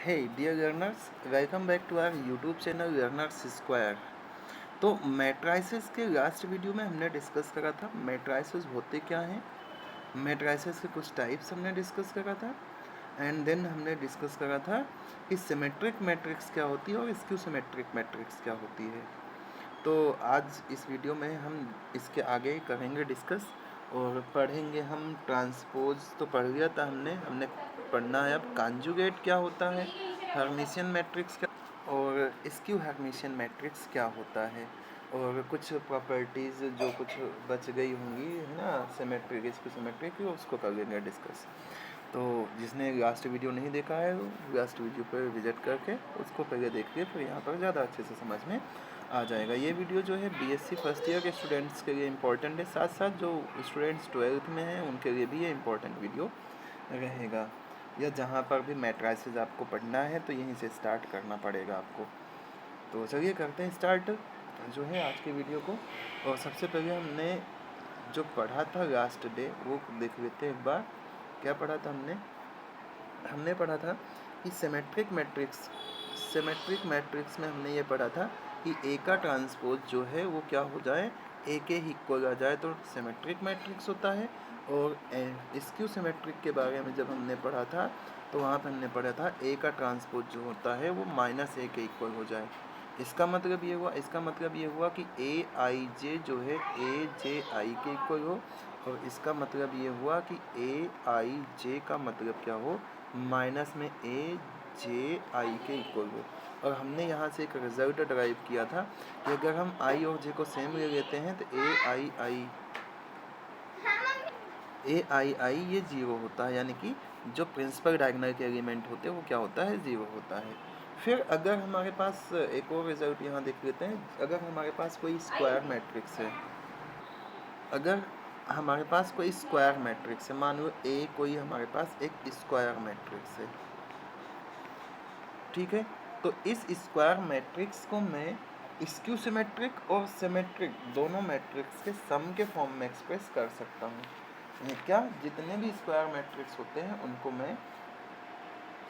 Hey dear learners, welcome back to our YouTube channel Learners Square। तो matrices के last video में हमने discuss करा था मैट्राइसेस होते क्या हैं, मैट्राइसेस के कुछ टाइप्स हमने डिस्कस करा था एंड देन हमने डिस्कस करा था कि सिमेट्रिक मैट्रिक्स क्या होती है और स्क्यू सिमेट्रिक मैट्रिक्स क्या होती है। तो आज इस वीडियो में हम इसके आगे करेंगे डिस्कस और पढ़ेंगे हम ट्रांसपोज। तो पढ़ लिया था हमने पढ़ना है अब कॉन्जुगेट क्या होता है, हर्मिशियन मैट्रिक्स क्या और स्क्यू हर्मिशियन मैट्रिक्स क्या होता है, और कुछ प्रॉपर्टीज़ जो कुछ बच गई होंगी है ना सिमेट्रिक स्क्यू सिमेट्रिक की, उसको कर लेंगे डिस्कस। तो जिसने लास्ट वीडियो नहीं देखा है वो लास्ट वीडियो पर विजिट करके उसको पहले देखिए, फिर यहाँ पर ज़्यादा अच्छे से समझ में आ जाएगा। ये वीडियो जो है बीएससी फर्स्ट ईयर के स्टूडेंट्स के लिए इम्पोर्टेंट है, साथ साथ जो स्टूडेंट्स 12th में हैं उनके लिए भी ये इम्पोर्टेंट वीडियो रहेगा। या जहाँ पर भी मैट्राइसेस आपको पढ़ना है तो यहीं से स्टार्ट करना पड़ेगा आपको। तो चलिए करते हैं स्टार्ट जो है आज की वीडियो को। और सबसे पहले हमने जो पढ़ा था लास्ट डे वो देख लेते हैं एक बार। क्या पढ़ा था हमने पढ़ा था कि सिमेट्रिक मैट्रिक्स में हमने ये पढ़ा था कि ए का ट्रांसपोज जो है वो क्या हो जाए, ए के ही इक्वल आ जाए तो सिमेट्रिक मैट्रिक्स होता है। और स्क्यू सिमेट्रिक के बारे में जब हमने पढ़ा था तो वहाँ पर हमने पढ़ा था ए का ट्रांसपोज जो होता है वो माइनस ए के इक्वल हो जाए। इसका मतलब ये हुआ कि ए आई जे जो है ए जे आई के इक्वल हो, और इसका मतलब ये हुआ कि ए आई जे का मतलब क्या हो, माइनस में ए जे आई के इक्वल हो। और हमने यहाँ से एक रिजल्ट ड्राइव किया था कि अगर हम आई और जे को सेम ले लेते हैं तो ए आई ये जीरो होता है, यानी कि जो प्रिंसिपल डायगोनल के एलिमेंट होते हैं वो क्या होता है, जीरो होता है। फिर अगर हमारे पास एक और रिजल्ट यहाँ देख लेते हैं, अगर हमारे पास कोई स्क्वायर मैट्रिक्स है, अगर हमारे पास कोई स्क्वायर मैट्रिक्स है, मान लो ए कोई हमारे पास एक स्क्वायर मैट्रिक्स है, ठीक है। तो इस स्क्वायर मैट्रिक्स को मैं स्क्यू सिमेट्रिक और सिमेट्रिक दोनों मैट्रिक्स के सम के फॉर्म में एक्सप्रेस कर सकता हूँ। क्या जितने भी स्क्वायर मैट्रिक्स होते हैं उनको मैं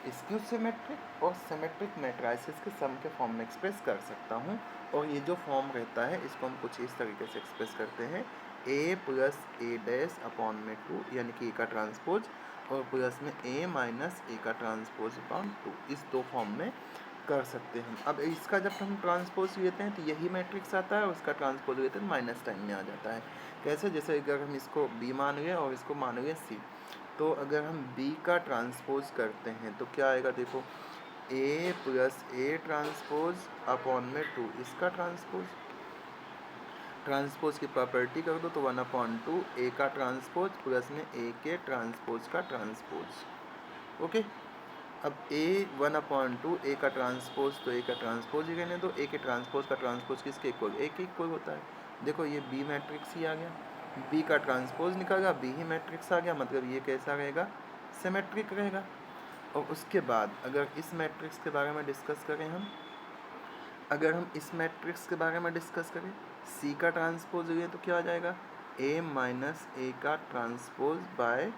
स्क्यू सिमेट्रिक और सिमेट्रिक मैट्राइसेस के सम के फॉर्म में एक्सप्रेस कर सकता हूँ। और ये जो फॉर्म रहता है इसको हम कुछ इस तरीके से एक्सप्रेस करते हैं, ए प्लस ए डैश अपॉन में 2 यानी कि ए का ट्रांसपोज, और प्लस में ए माइनस ए का ट्रांसपोज अपॉन 2, इस दो फॉर्म में कर सकते हैं। अब इसका जब हम ट्रांसपोज लेते हैं तो यही मैट्रिक्स आता है, उसका ट्रांसपोज लेते हैं माइनस टाइम में आ जाता है। कैसे, जैसे अगर हम इसको बी मान लें और इसको मान लें सी, तो अगर हम b का ट्रांसपोज करते हैं तो क्या आएगा, देखो a plus A transpose upon में 2, इसका ट्रांसपोज की प्रॉपर्टी कर दो तो 1/2 a का ट्रांसपोज प्लस में a के ट्रांसपोज का ट्रांसपोज। ओके, अब a 1/2 a का ट्रांसपोज, तो a का ट्रांसपोज ही रहने दो, a के ट्रांसपोज का ट्रांसपोज किसके इक्वल, a के इक्वल होता है। देखो ये b मैट्रिक्स ही आ गया, b का ट्रांसपोज निकला, b ही मैट्रिक्स आ गया, मतलब ये कैसा रहेगा, सिमेट्रिक रहेगा। और उसके बाद अगर इस मैट्रिक्स के बारे में डिस्कस करें हम, अगर हम इस मैट्रिक्स के बारे में डिस्कस करें, c का ट्रांसपोज लिए तो क्या आ जाएगा, a माइनस ए का ट्रांसपोज बाय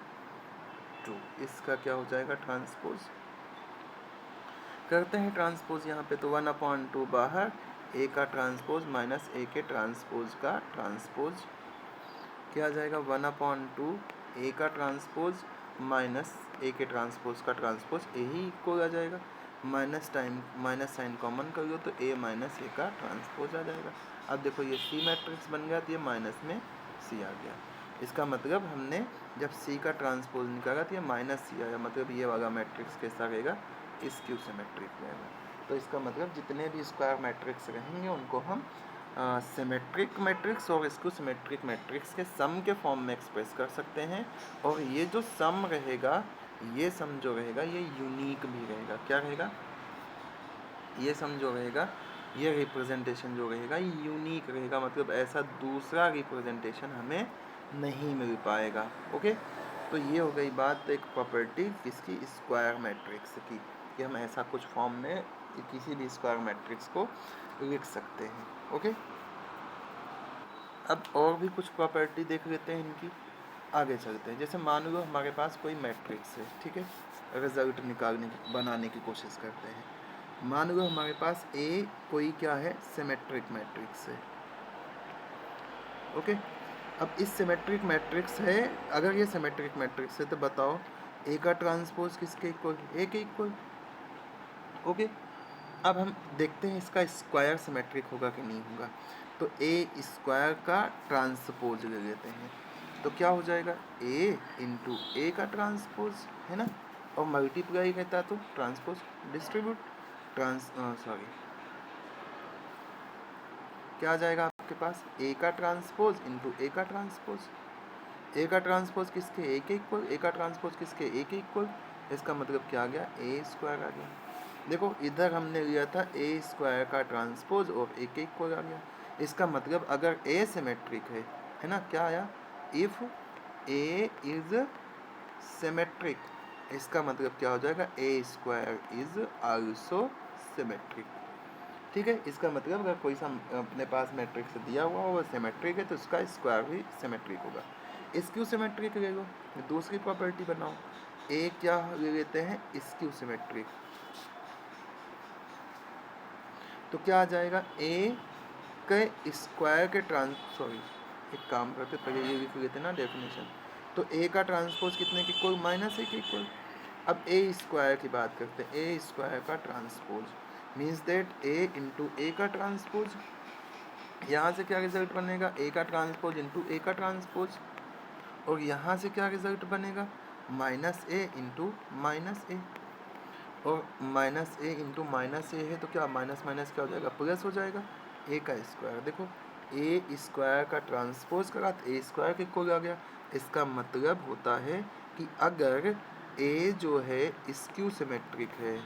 2, इसका क्या हो जाएगा ट्रांसपोज। करते हैं ट्रांसपोज यहाँ पे, तो 1/2 बाहर, ए का ट्रांसपोज माइनस ए के ट्रांसपोज का ट्रांसपोज क्या आ जाएगा, 1/2 ए का ट्रांसपोज माइनस ए के ट्रांसपोज का ट्रांसपोज, ए ही इक्वल आ जाएगा, minus time minus sign common कर लो तो ए माइनस ए का ट्रांसपोज आ जाएगा। अब देखो ये सी मैट्रिक्स बन गया तो ये माइनस में सी आ गया, इसका मतलब हमने जब सी का ट्रांसपोज निकाला तो ये माइनस सी आया, मतलब ये वाला मैट्रिक्स कैसा रहेगा, स्क्यू सिमेट्रिक रहेगा। तो इसका मतलब जितने भी स्क्वायर मैट्रिक्स रहेंगे उनको हम सिमेट्रिक मैट्रिक्स और स्क्यू सिमेट्रिक मैट्रिक्स के सम के फॉर्म में एक्सप्रेस कर सकते हैं। और ये जो सम रहेगा, ये सम जो रहेगा ये यूनिक भी रहेगा। क्या रहेगा, ये सम जो रहेगा, ये रिप्रेजेंटेशन जो रहेगा ये यूनिक रहेगा, मतलब ऐसा दूसरा रिप्रेजेंटेशन हमें नहीं मिल पाएगा। ओके, तो ये हो गई बात एक प्रॉपर्टी किसकी, स्क्वायर मैट्रिक्स की, कि हम ऐसा कुछ फॉर्म में किसी भी स्क्वायर मैट्रिक्स को लिख सकते हैं। ओके, अब और भी कुछ प्रॉपर्टी देख लेते हैं इनकी। आगे चलते हैं। जैसे मान लो हमारे पास कोई मैट्रिक्स है, ठीक है, रिजल्ट बनाने की कोशिश करते हैं। मान लो हमारे पास ए कोई क्या है, सिमेट्रिक मैट्रिक्स है। ओके, अब इस सिमेट्रिक मैट्रिक्स है, अगर ये सिमेट्रिक मैट्रिक्स है तो बताओ ए का ट्रांसपोज किसके इक्वल, ए के इक्वल। ओके, अब हम देखते हैं इसका स्क्वायर सिमेट्रिक होगा कि नहीं होगा। तो ए स्क्वायर का ट्रांसपोज ले लेते हैं, तो क्या हो जाएगा, ए इंटू ए का ट्रांसपोज, है ना, और मल्टीप्लाई रहता तो ट्रांसपोज डिस्ट्रीब्यूट सॉरी क्या आ जाएगा आपके पास, ए का ट्रांसपोज इंटू ए का ट्रांसपोज। ए का ट्रांसपोज किसके, ए के इक्वल, ए का ट्रांसपोज किसके, ए के इक्वल। इसका मतलब क्या आ गया, ए स्क्वायर आ गया। देखो इधर हमने लिया था ए स्क्वायर का ट्रांसपोज और ए के इक्वल आ गया। इसका मतलब अगर ए सिमेट्रिक है ना, क्या आया, इफ ए इज सिमेट्रिक, इसका मतलब क्या हो जाएगा, ए स्क्वायर इज आल्सो सिमेट्रिक। ठीक है, इसका मतलब अगर कोई सा अपने पास मैट्रिक्स दिया हुआ हो वो सिमेट्रिक है तो उसका स्क्वायर भी सिमेट्रिक होगा। स्क्यू सिमेट्रिक ले लो, दूसरी प्रॉपर्टी बनाओ, ए क्या ले लेते हैं, स्क्यू सिमेट्रिक। तो क्या आ जाएगा, ए के स्क्वायर के एक काम करते पहले ये लिख लेते ना डेफिनेशन। तो ए का ट्रांसपोज कितने के इक्वल, माइनस ए के इक्वल। अब ए स्क्वायर की बात करते हैं, ए स्क्वायर का transpose means that A into A का ट्रांसपोज। यहाँ से क्या रिजल्ट बनेगा, ए का ट्रांसपोज इंटू ए का ट्रांसपोज, और यहाँ से क्या रिजल्ट बनेगा, माइनस ए इंटू माइनस ए, और माइनस ए इंटू माइनस ए है तो क्या माइनस माइनस क्या हो जाएगा, प्लस हो जाएगा, ए का स्क्वायर। देखो ए स्क्वायर का ट्रांसपोज करा तो ए स्क्वायर के इक्वल आ गया। इसका मतलब होता है कि अगर ए जो है स्क्यू सिमेट्रिक है,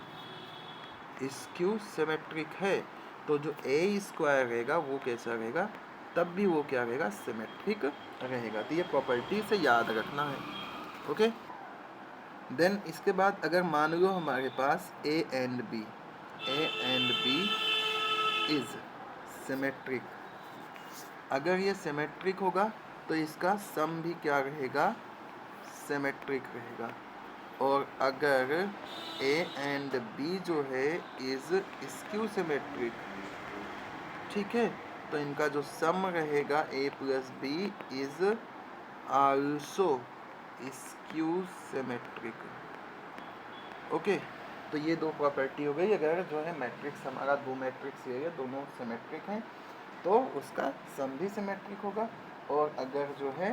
स्क्यू सिमेट्रिक है, तो जो ए स्क्वायर रहेगा वो कैसा रहेगा, तब भी वो क्या रहेगा, सिमेट्रिक रहेगा। तो ये प्रॉपर्टी से याद रखना है। ओके, देन इसके बाद अगर मान लो हमारे पास A and B is symmetric, अगर ये सिमेट्रिक होगा तो इसका सम भी क्या रहेगा, सिमेट्रिक रहेगा। और अगर ए एंड बी जो है इज स्क्यू सिमेट्रिक, ठीक है, तो इनका जो सम रहेगा A plus B is also skew symmetric. Okay, तो ये दो प्रॉपर्टी हो गई। अगर जो है मैट्रिक्स हमारा दो मैट्रिक्स ये है, दोनों सिमेट्रिक हैं तो उसका सम भी सिमेट्रिक होगा, और अगर जो है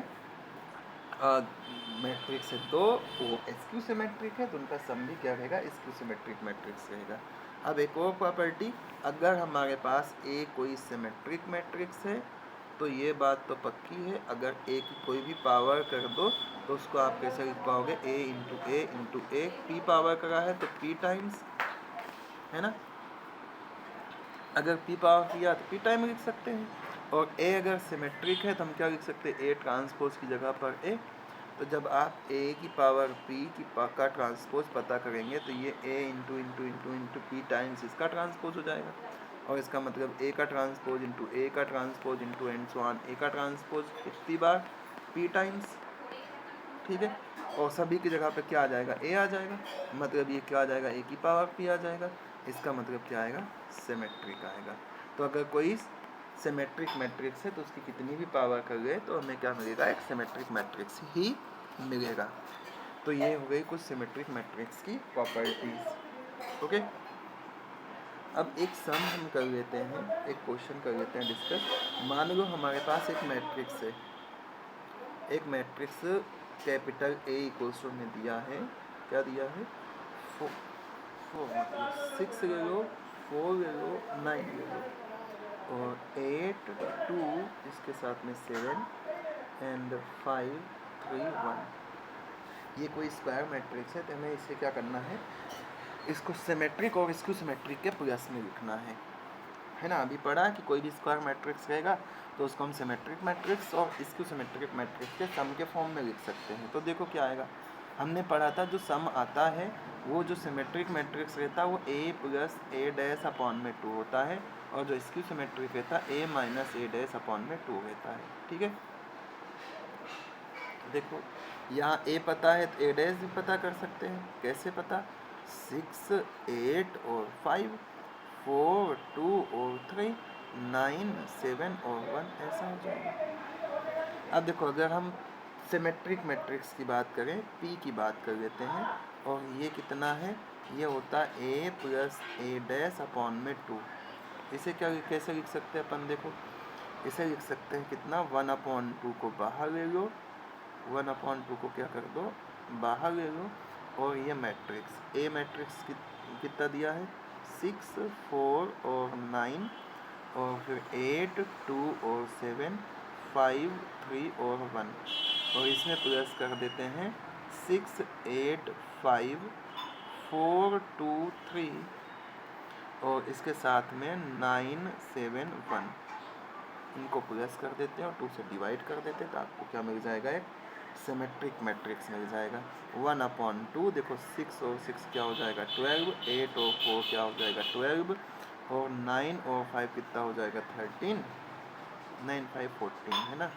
मैट्रिक्स है तो वो स्क्यू सिमेट्रिक है तो उनका सम भी क्या रहेगा, स्क्यू सिमेट्रिक मैट्रिक्स रहेगा। अब एक और प्रॉपर्टी, अगर हमारे पास ए कोई सिमेट्रिक मैट्रिक्स है तो ये बात तो पक्की है, अगर ए की कोई भी पावर कर दो तो उसको आप कैसे लिख पाओगे, ए इंटू ए, पी पावर करा है तो पी टाइम्स, है ना, अगर पी पावर किया तो पी टाइम लिख सकते हैं। और ए अगर सिमेट्रिक है तो हम क्या लिख सकते हैं, ए ट्रांसपोज की जगह पर ए। तो जब आप ए की पावर पी की का ट्रांसपोज पता करेंगे तो ये ए इंटू पी टाइम्स इसका ट्रांसपोज हो जाएगा, और इसका मतलब ए का transpose into and so on A का ट्रांसपोज कितनी बार, पी टाइम्स। ठीक है, और सभी की जगह पे क्या आ जाएगा, ए आ जाएगा, मतलब ये क्या आ जाएगा, ए की पावर पी आ जाएगा। इसका मतलब क्या आएगा, सिमेट्रिक आएगा। तो अगर कोई सिमेट्रिक मैट्रिक्स है तो उसकी कितनी भी पावर कर गए तो हमें क्या मिलेगा, एक सिमेट्रिक मैट्रिक्स ही मिलेगा। तो ये हो गई कुछ सिमेट्रिक मैट्रिक्स की प्रॉपर्टीज। ओके, अब एक सम हम कर लेते हैं, एक क्वेश्चन कर लेते हैं डिस्कस। मान लो हमारे पास एक मैट्रिक्स है, एक matrix capital A equals to में दिया है, क्या दिया है, 6 ले लो, 4 ले लो, 9 ले लो, और 8 2 इसके साथ में 7 एंड 5 3 1। ये कोई स्क्वायर मैट्रिक्स है तो हमें इसे क्या करना है, इसको सिमेट्रिक और स्क्यू सिमेट्रिक के प्लस में लिखना है ना। अभी पढ़ा कि कोई भी स्क्वायर मैट्रिक्स रहेगा तो उसको हम सिमेट्रिक मैट्रिक्स और स्क्यू सिमेट्रिक मैट्रिक्स के सम के फॉर्म में लिख सकते हैं। तो देखो क्या आएगा, हमने पढ़ा था जो सम आता है वो जो सिमेट्रिक मैट्रिक्स रहता है वो ए प्लस ए डैश अपॉन में 2 होता है, और जो स्क्यू सिमेट्रिक रहता है ए माइनस ए डैश अपॉन में 2 रहता है। ठीक है, देखो यहाँ ए पता है तो ए डैश भी पता कर सकते हैं। कैसे पता? 6, 8 और 5, 4, 2 और 3, 9, 7 और 1, ऐसा हो जाएगा। अब देखो अगर हम सिमेट्रिक मैट्रिक्स की बात करें, पी की बात कर लेते हैं, और ये कितना है? ये होता है ए प्लस ए डैश अपॉन में 2। इसे क्या कैसे लिख सकते हैं अपन? देखो इसे लिख सकते हैं कितना, 1/2 को बाहर ले लो, 1/2 को क्या कर दो, बाहर ले लो, और ये मैट्रिक्स ए मैट्रिक्स कितना दिया है? 6, 4 और 9, और फिर 8, 2 और 7, 5, 3 और 1, और इसमें प्लस कर देते हैं 6, 8, 5, 4, 2, 3, और इसके साथ में 9, 7, 1, इनको प्लस कर देते हैं और 2 से डिवाइड कर देते हैं, तो आपको क्या मिल जाएगा? एक सिमेट्रिक मैट्रिक्स मिल जाएगा। 1/2, देखो 6 और 6 क्या हो जाएगा? 12, 8 और 4 क्या हो जाएगा? 12, और 9 और 5 कितना हो जाएगा? 13, 9, 5, 14 है ना,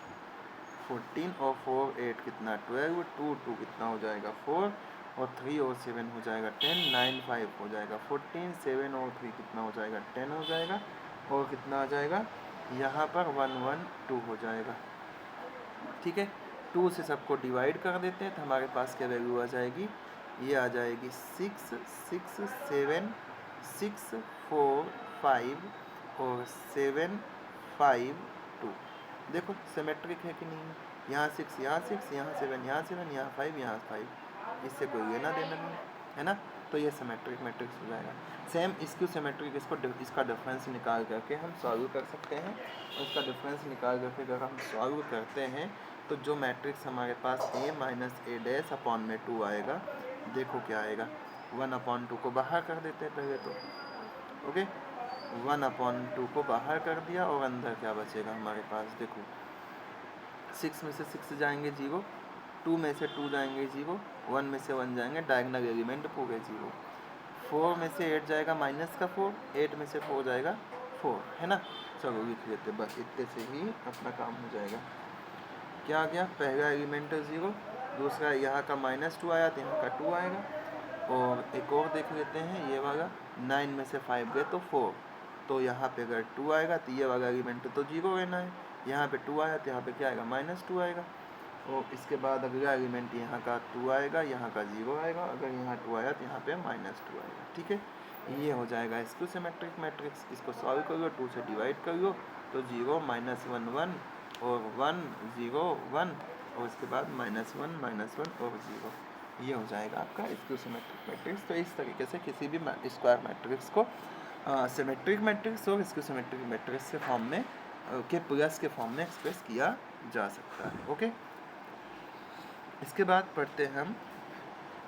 14 और 4, 8 कितना? 12, 2, 2 कितना हो जाएगा? 4, और 3 और 7 हो जाएगा 10, 9, 5 हो जाएगा 14, 7 और 3 कितना हो जाएगा? 10 हो जाएगा, और कितना आ जाएगा यहाँ पर? 1, 1, 2 हो जाएगा। ठीक है, 2 से सबको डिवाइड कर देते हैं तो हमारे पास क्या वैल्यू आ जाएगी? ये आ जाएगी 6, 6, 7, 6, 4, 5 और 7, 5, 2। देखो सिमेट्रिक है कि नहीं है? यहाँ 6, यहाँ 6, यहाँ 7, यहाँ 7, यहाँ 5, यहाँ 5, इससे कोई लेना देना नहीं है ना, तो ये सिमेट्रिक मैट्रिक्स हो जाएगा। सेम इसक्यू सिमेट्रिक, इसका डिफरेंस निकाल करके हम सॉल्व कर सकते हैं, और इसका डिफरेंस निकाल करके अगर हम सॉल्व करते हैं तो जो मैट्रिक्स हमारे पास a minus A dash upon में 2 आएगा, देखो क्या आएगा? 1/2 को बाहर कर देते हैं पहले तो, ओके, 1/2 को बाहर कर दिया, और अंदर क्या बचेगा हमारे पास? देखो 6 में से 6 जाएंगे 0, 2 में से 2 जाएंगे 0, 1 में से 1 जाएंगे, डायगोनल एलिमेंट पूरे 0, 4 में से 8 जाएगा माइनस का 4, 8 में से 4 जाएगा 4, है ना। चलो लिख लेते, बस इतने से ही अपना काम हो जाएगा। क्या आ गया? पहला एलिमेंट 0, दूसरा यहाँ का -2 आया तो यहाँ का 2 आएगा, और एक और देख लेते हैं ये वाला, 9 में से 5 गए तो 4, तो यहाँ पे अगर 2 आएगा तो ये वाला एलिमेंट तो 0 रहना है, यहाँ पे 2 आया तो यहाँ पे क्या आएगा? -2 आएगा, और इसके बाद अगला एलिमेंट यहाँ का 2 आएगा, यहाँ का 0 आएगा, अगर यहाँ 2 आया तो यहाँ पे -2 आएगा। ठीक है, ये हो जाएगा इसको सिमेट्रिक मैट्रिक्स। इसको सॉल्व कर लो, 2 से डिवाइड कर लो तो 0, -1, 1 और 1, 0, 1, और उसके बाद -1, -1 और 0, ये हो जाएगा आपका इसको सिमेट्रिक मैट्रिक्स। तो इस तरीके से किसी भी स्क्वायर मैट्रिक्स को सिमेट्रिक मैट्रिक्स और इसको सिमेट्रिक मैट्रिक्स के फॉर्म में के प्लस के फॉर्म में एक्सप्रेस किया जा सकता है। ओके, इसके बाद पढ़ते हैं हम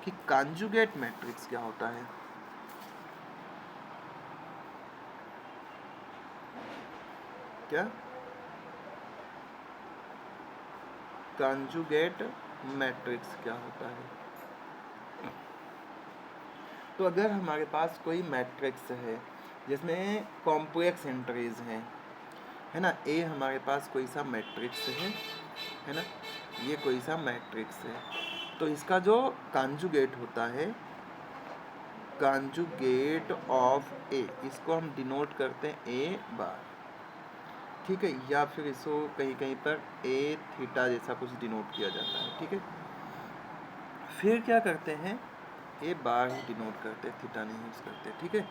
कि कॉन्जुगेट मैट्रिक्स क्या होता है। क्या कॉन्जुगेट मैट्रिक्स क्या होता है? तो अगर हमारे पास कोई मैट्रिक्स है जिसमें कॉम्प्लेक्स एंट्रीज हैं, है ना, ए हमारे पास कोई सा मैट्रिक्स है ना, ये कोई सा मैट्रिक्स है, तो इसका जो कॉन्जुगेट होता है, कॉन्जुगेट ऑफ ए, इसको हम डिनोट करते हैं ए बार, ठीक है, या फिर इसको कहीं कहीं पर ए थीटा जैसा कुछ डिनोट किया जाता है। ठीक है, फिर क्या करते हैं? ए बार ही डिनोट करते हैं, थीटा नहीं यूज़ करते। ठीक है,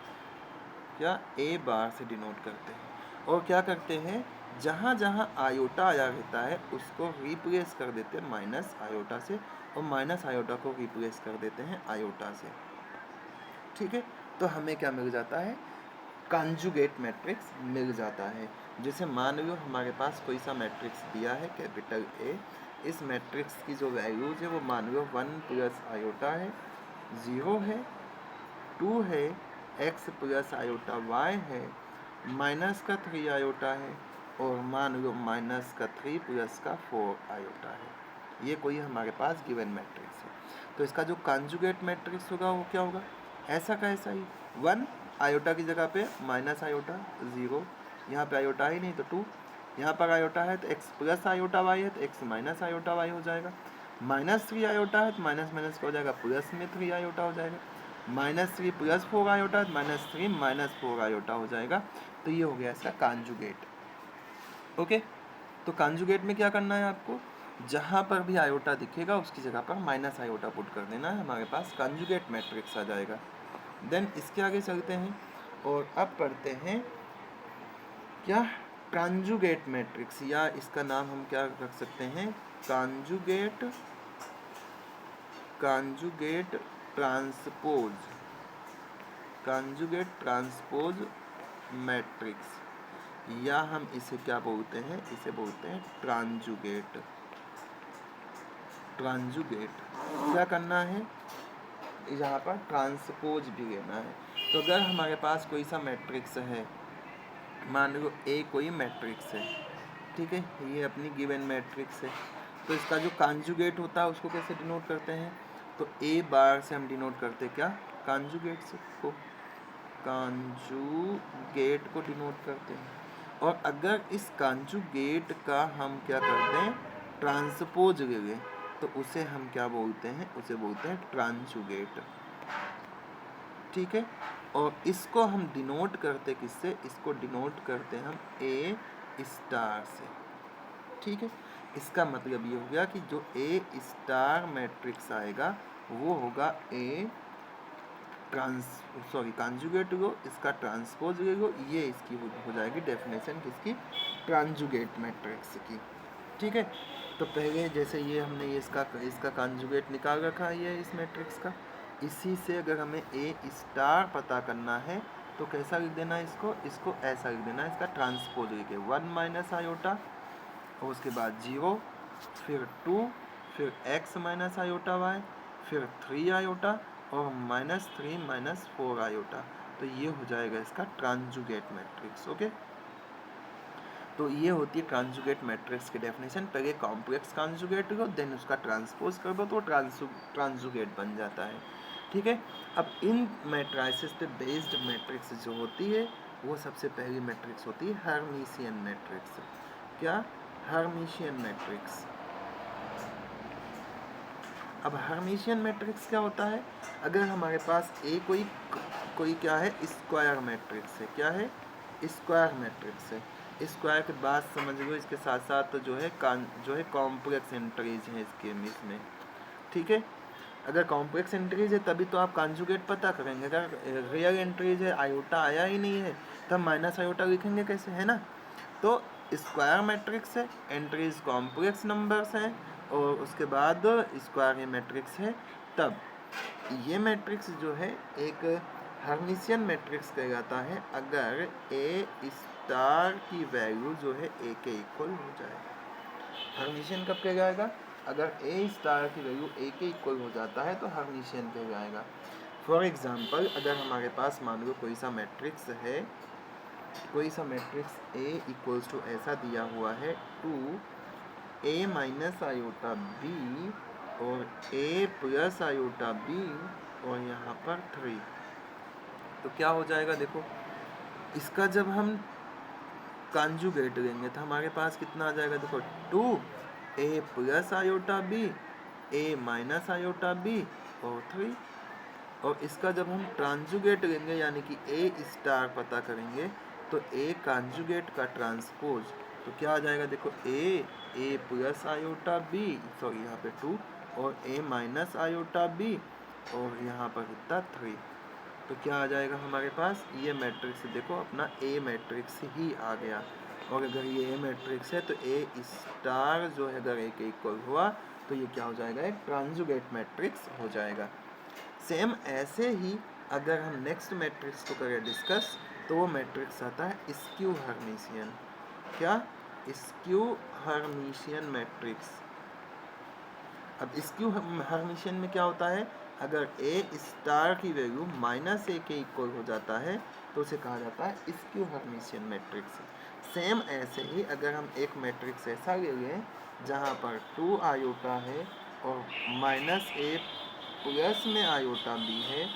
क्या ए बार से डिनोट करते हैं, और क्या करते हैं? जहाँ जहाँ आयोटा आया रहता है उसको रिप्लेस कर देते हैं माइनस आयोटा से, और माइनस आयोटा को रिप्लेस कर देते हैं आयोटा से। ठीक है, तो हमें क्या मिल जाता है? कॉन्जुगेट मैट्रिक्स मिल जाता है। जैसे मान लो हमारे पास कोई सा मैट्रिक्स दिया है कैपिटल ए, इस मैट्रिक्स की जो वैल्यूज है वो मान लो 1 प्लस आयोटा है, 0 है, 2 है, x प्लस आयोटा y है, माइनस का 3 आयोटा है, और मान लो माइनस का 3 प्लस का 4 आयोटा है। ये कोई हमारे पास गिवन मैट्रिक्स है। तो इसका जो कॉन्जुगेट मैट्रिक्स होगा वो क्या होगा? ऐसा का ऐसा ही, 1 आयोटा की जगह पे माइनस आयोटा, 0, यहाँ पे आयोटा ही नहीं तो 2, यहाँ पर आयोटा है तो x प्लस आयोटा y है तो x माइनस आयोटा y हो जाएगा, -3 आयोटा है तो माइनस माइनस क्या हो जाएगा, प्लस में 3 आयोटा हो जाएगा। -3 + 4 आयोटा है तो -3 - 4 आयोटा हो जाएगा। तो ये हो गया इसका कॉन्जुगेट। ओके, तो कॉन्जुगेट में क्या करना है आपको, जहाँ पर भी आयोटा दिखेगा उसकी जगह पर माइनस आयोटा पुट कर देना है, हमारे पास कॉन्जुगेट मैट्रिक्स आ जाएगा। देन इसके आगे चलते हैं और अब पढ़ते हैं क्या, कॉन्जुगेट मैट्रिक्स, या इसका नाम हम क्या रख सकते हैं, conjugate transpose, conjugate transpose matrix, या हम इसे क्या बोलते हैं, इसे बोलते हैं ट्रांजुगेट। क्या करना है, यहाँ पर ट्रांसपोज भी लेना है। तो अगर हमारे पास कोई सा मैट्रिक्स है, मान लो ए कोई मैट्रिक्स है, ठीक है, ये अपनी गिवन मैट्रिक्स है, तो इसका जो कॉन्जुगेट होता है उसको कैसे डिनोट करते हैं, तो ए बार से हम डिनोट करते क्या, कॉन्जुगेट को, कॉन्जुगेट को डिनोट करते हैं। और अगर इस कॉन्जुगेट का हम क्या करते हैं, ट्रांसपोज ले लें, तो उसे हम क्या बोलते हैं, उसे बोलते हैं ट्रांजुगेट। ठीक है, और इसको हम डिनोट करते किससे, इसको डिनोट करते हम ए स्टार से। ठीक है, इसका मतलब ये हो गया कि जो ए स्टार मैट्रिक्स आएगा वो होगा ए कॉन्जुगेट लो, इसका ट्रांसपोज ले लो, ये इसकी हो जाएगी डेफिनेशन किसकी, ट्रांजुगेट मैट्रिक्स की। ठीक है, तो पहले जैसे ये हमने ये इसका कॉन्जुगेट निकाल रखा है ये इस मैट्रिक्स का, इसी से अगर हमें ए स्टार पता करना है तो कैसा लिख देना है इसको ऐसा लिख देना है, इसका ट्रांसपोज लिखे 1 माइनस आयोटा और उसके बाद 0, फिर 2, फिर x माइनस आयोटा वाई, फिर 3 आयोटा और -3 - 4 आयोटा। तो ये हो जाएगा इसका ट्रांजुगेट मैट्रिक्स। ओके, तो ये होती है ट्रांजुगेट मैट्रिक्स की डेफिनेशन। पहले कॉम्प्लेक्स कॉन्जुगेट लो, देन उसका ट्रांसपोज कर दो तो ट्रांजुगेट बन जाता है। ठीक है, अब इन मैट्राइसिस पे बेस्ड मैट्रिक्स जो होती है वो सबसे पहली मैट्रिक्स होती है हर्मिशियन मैट्रिक्स। क्या, हर्मिशियन मैट्रिक्स। अब हर्मिशियन मैट्रिक्स क्या होता है, अगर हमारे पास ए कोई क्या है, स्क्वायर मैट्रिक्स है, क्या है, स्क्वायर मैट्रिक्स है, स्क्वायर के बाद समझ लो इसके साथ साथ जो है कॉम्प्लेक्स एंट्रीज है इसमें। ठीक है, अगर कॉम्प्लेक्स एंट्रीज है तभी तो आप कॉन्जुगेट पता करेंगे, अगर रियल एंट्रीज है, आयोटा आया ही नहीं है तब माइनस आयोटा लिखेंगे कैसे, है ना। तो स्क्वायर मैट्रिक्स है, एंट्रीज कॉम्प्लेक्स नंबर्स हैं और उसके बाद स्क्वायर मैट्रिक्स है, तब ये मैट्रिक्स जो है एक हर्मिशियन मैट्रिक्स कहलाता है अगर ए स्टार की वैल्यू जो है ए के इक्वल हो जाए। हर्मिशियन कब कहलाएगा, अगर ए स्टार की वैल्यू ए के इक्वल हो जाता है तो हर्मिशियन कहलाएगा। फॉर एग्जांपल, अगर हमारे पास मान लो कोई सा मैट्रिक्स है, कोई सा मैट्रिक्स ए इक्वल्स टू ऐसा दिया हुआ है 2 a माइनस आयोटा बी और a प्लस आयोटा बी और यहाँ पर 3, तो क्या हो जाएगा, देखो इसका जब हम कॉन्जुगेट लेंगे तो हमारे पास कितना आ जाएगा, देखो 2 a plus iota B, a minus iota B और 3, और इसका जब हम ट्रांजुगेट लेंगे यानी कि ए स्टार पता करेंगे तो ए कॉन्जुगेट का ट्रांसपोज, तो क्या आ जाएगा, देखो ए प्लस आयोटा बी, सॉरी यहाँ पे 2 और ए माइनस आयोटा बी और यहाँ पर कितना 3, तो क्या आ जाएगा हमारे पास, ये मैट्रिक्स देखो अपना ए मैट्रिक्स ही आ गया। और अगर ये ए मैट्रिक्स है तो ए स्टार जो है अगर ए के इक्वल हुआ तो ये क्या हो जाएगा, एक ट्रांजुगेट मैट्रिक्स हो जाएगा। सेम ऐसे ही अगर हम नेक्स्ट मैट्रिक्स को करें डिस्कस तो वो मैट्रिक्स आता है स्क्यू हर्मिशियन। क्या, स्क्यू हर्मिशियन मैट्रिक्स। अब स्क्यू हर्मिशियन में क्या होता है, अगर ए स्टार की वैल्यू -a के इक्वल हो जाता है तो उसे कहा जाता है स्क्यू हर्मिशियन मैट्रिक्स। सेम ऐसे ही अगर हम एक मैट्रिक्स ऐसा ले लें जहाँ पर 2 आयोटा है और -a प्लस में आयोटा बी है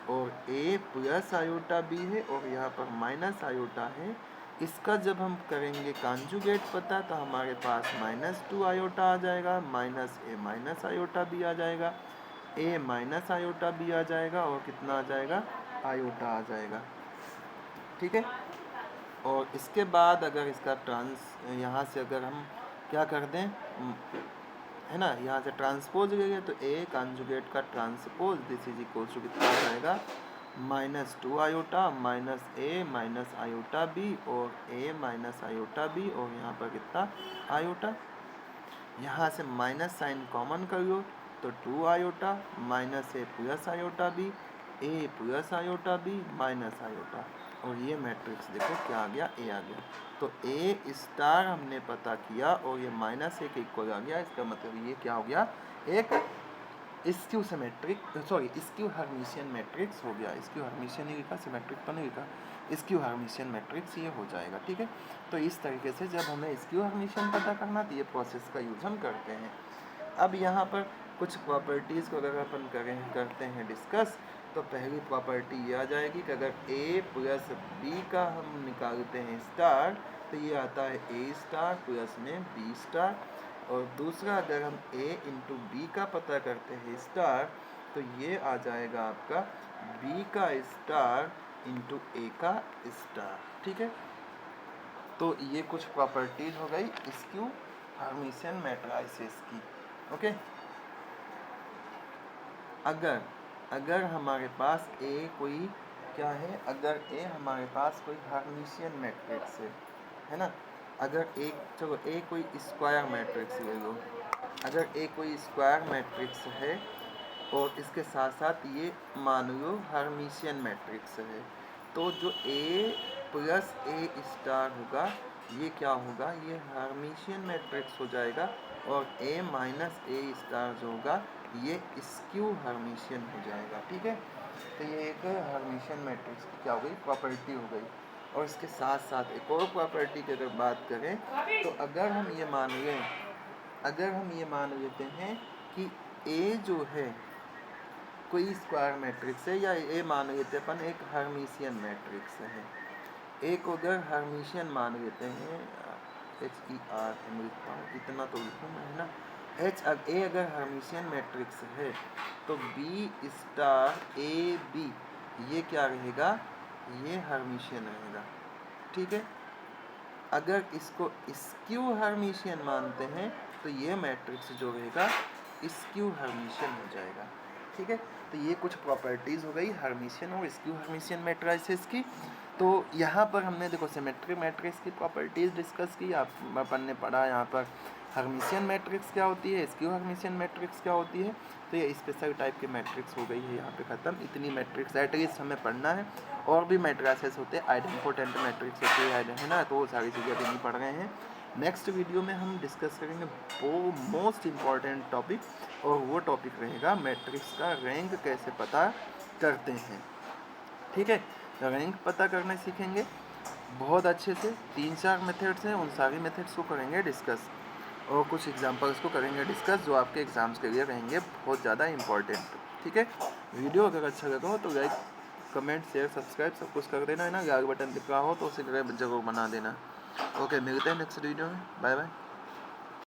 और a प्लस आयोटा बी है और यहाँ पर माइनस आयोटा है, इसका जब हम करेंगे कॉन्जुगेट पता तो हमारे पास -2 आयोटा आ जाएगा, माइनस ए माइनस आयोटा भी आ जाएगा, ए माइनस आयोटा भी आ जाएगा और कितना आ जाएगा, आयोटा आ जाएगा। ठीक है। और इसके बाद अगर इसका यहाँ से अगर हम क्या कर दें, है ना, यहाँ से ट्रांसपोज ले तो ए कॉन्जुगेट का transpose this is equal to कितना आ जाएगा, -2 iota minus A minus iota B और ए माइनस आयोटा बी और यहाँ पर कितना, आयोटा। यहाँ से माइनस साइन कॉमन कर लो तो 2 iota minus A plus iota B, A plus iota B minus iota, और ये मैट्रिक्स देखो क्या आ गया, ए आ गया। तो ए स्टार हमने पता किया और ये माइनस ए के इक्वल आ गया। इसका मतलब ये क्या हो गया, एक skew symmetric, sorry skew Hermitian matrix हो गया। स्क्यू हर्मिशियन ही लिखा, सिमेट्रिक तो नहीं लिखा, स्क्यू हर्मिशियन मैट्रिक्स ये हो जाएगा। ठीक है। तो इस तरीके से जब हमें स्क्यू हर्मिशियन पता करना तो ये प्रोसेस का यूज हम करते हैं। अब यहाँ पर कुछ प्रॉपर्टीज़ को अगर अपन करते हैं डिस्कस, तो पहली प्रॉपर्टी ये आ जाएगी कि अगर a प्लस बी का हम निकालते हैं स्टार तो ये आता है a स्टार प्लस में b स्टार, और दूसरा अगर हम a इंटू बी का पता करते हैं स्टार तो ये आ जाएगा आपका b का स्टार इंटू a का स्टार। ठीक है। तो ये कुछ प्रॉपर्टीज हो गई स्क्यू हर्मिशियन मैट्रिसेस की। ओके। अगर हमारे पास ए कोई क्या है, अगर ए हमारे पास कोई हर्मिशियन मैट्रिक्स है ना, अगर एक चलो ए कोई स्क्वायर मैट्रिक्स ले लो, अगर ए कोई स्क्वायर मैट्रिक्स है और इसके साथ साथ ये मान लो हर्मिशियन मैट्रिक्स है, तो जो ए प्लस ए स्टार होगा ये क्या होगा, ये हर्मिशियन मैट्रिक्स हो जाएगा, और ए माइनस ए स्टार जो होगा ये स्क्यू हर्मिशियन हो जाएगा। ठीक है। तो ये एक हर्मिशियन मैट्रिक्स की क्या हो गई, प्रॉपर्टी हो गई। और इसके साथ साथ एक और प्रॉपर्टी की अगर बात करें तो अगर हम ये मान लेते हैं कि ए जो है कोई स्क्वायर मैट्रिक्स है, या ए मान लेते हैं अपन एक हर्मिशियन मैट्रिक्स है, एक अगर हर्मिशियन मान लेते हैं, HER लिखता हूँ, इतना तो लिखूँ मैं, है ना, ए अगर हर्मिशियन मैट्रिक्स है तो बी स्टार ए बी ये क्या रहेगा, ये हर्मिशियन रहेगा। ठीक है। अगर इसको स्क्यू हर्मिशियन मानते हैं तो ये मैट्रिक्स जो रहेगा स्क्यू हर्मिशियन हो जाएगा। ठीक है। तो ये कुछ प्रॉपर्टीज़ हो गई हर्मिशियन और स्क्यू हर्मिशियन मैट्रिसेस की। तो यहाँ पर हमने देखो सिमेट्रिक मैट्रिक्स की प्रॉपर्टीज़ डिस्कस की, अपन ने पढ़ा यहाँ पर हर्मिशियन मैट्रिक्स क्या होती है, स्क्यू हर्मिशियन मैट्रिक्स क्या होती है। तो ये स्पेशल टाइप की मैट्रिक्स हो गई है यहाँ पे ख़त्म। इतनी मैट्रिक्स एटलीस्ट हमें पढ़ना है, और भी मैट्रिसेस होते हैं, आइडेंटिपोटेंट मैट्रिक्स होती है ना, तो वो सारी चीज़ें अभी नहीं पढ़ रहे हैं। नेक्स्ट वीडियो में हम डिस्कस करेंगे वो मोस्ट इम्पॉर्टेंट टॉपिक, और वो टॉपिक रहेगा मैट्रिक्स का रैंक कैसे पता करते हैं। ठीक है। रैंक पता करना सीखेंगे बहुत अच्छे से, 3-4 मेथड्स हैं, उन सारी मेथड्स को करेंगे डिस्कस, और कुछ एग्जांपल्स को करेंगे डिस्कस जो आपके एग्जाम्स के लिए रहेंगे बहुत ज़्यादा इम्पॉर्टेंट। ठीक है। वीडियो अगर अच्छा लगा हो तो लाइक कमेंट शेयर सब्सक्राइब सब कुछ कर देना, है ना, लाल बटन दिख रहा हो तो उसे जरूर बना देना। ओके, मिलते हैं नेक्स्ट वीडियो में, बाय बाय।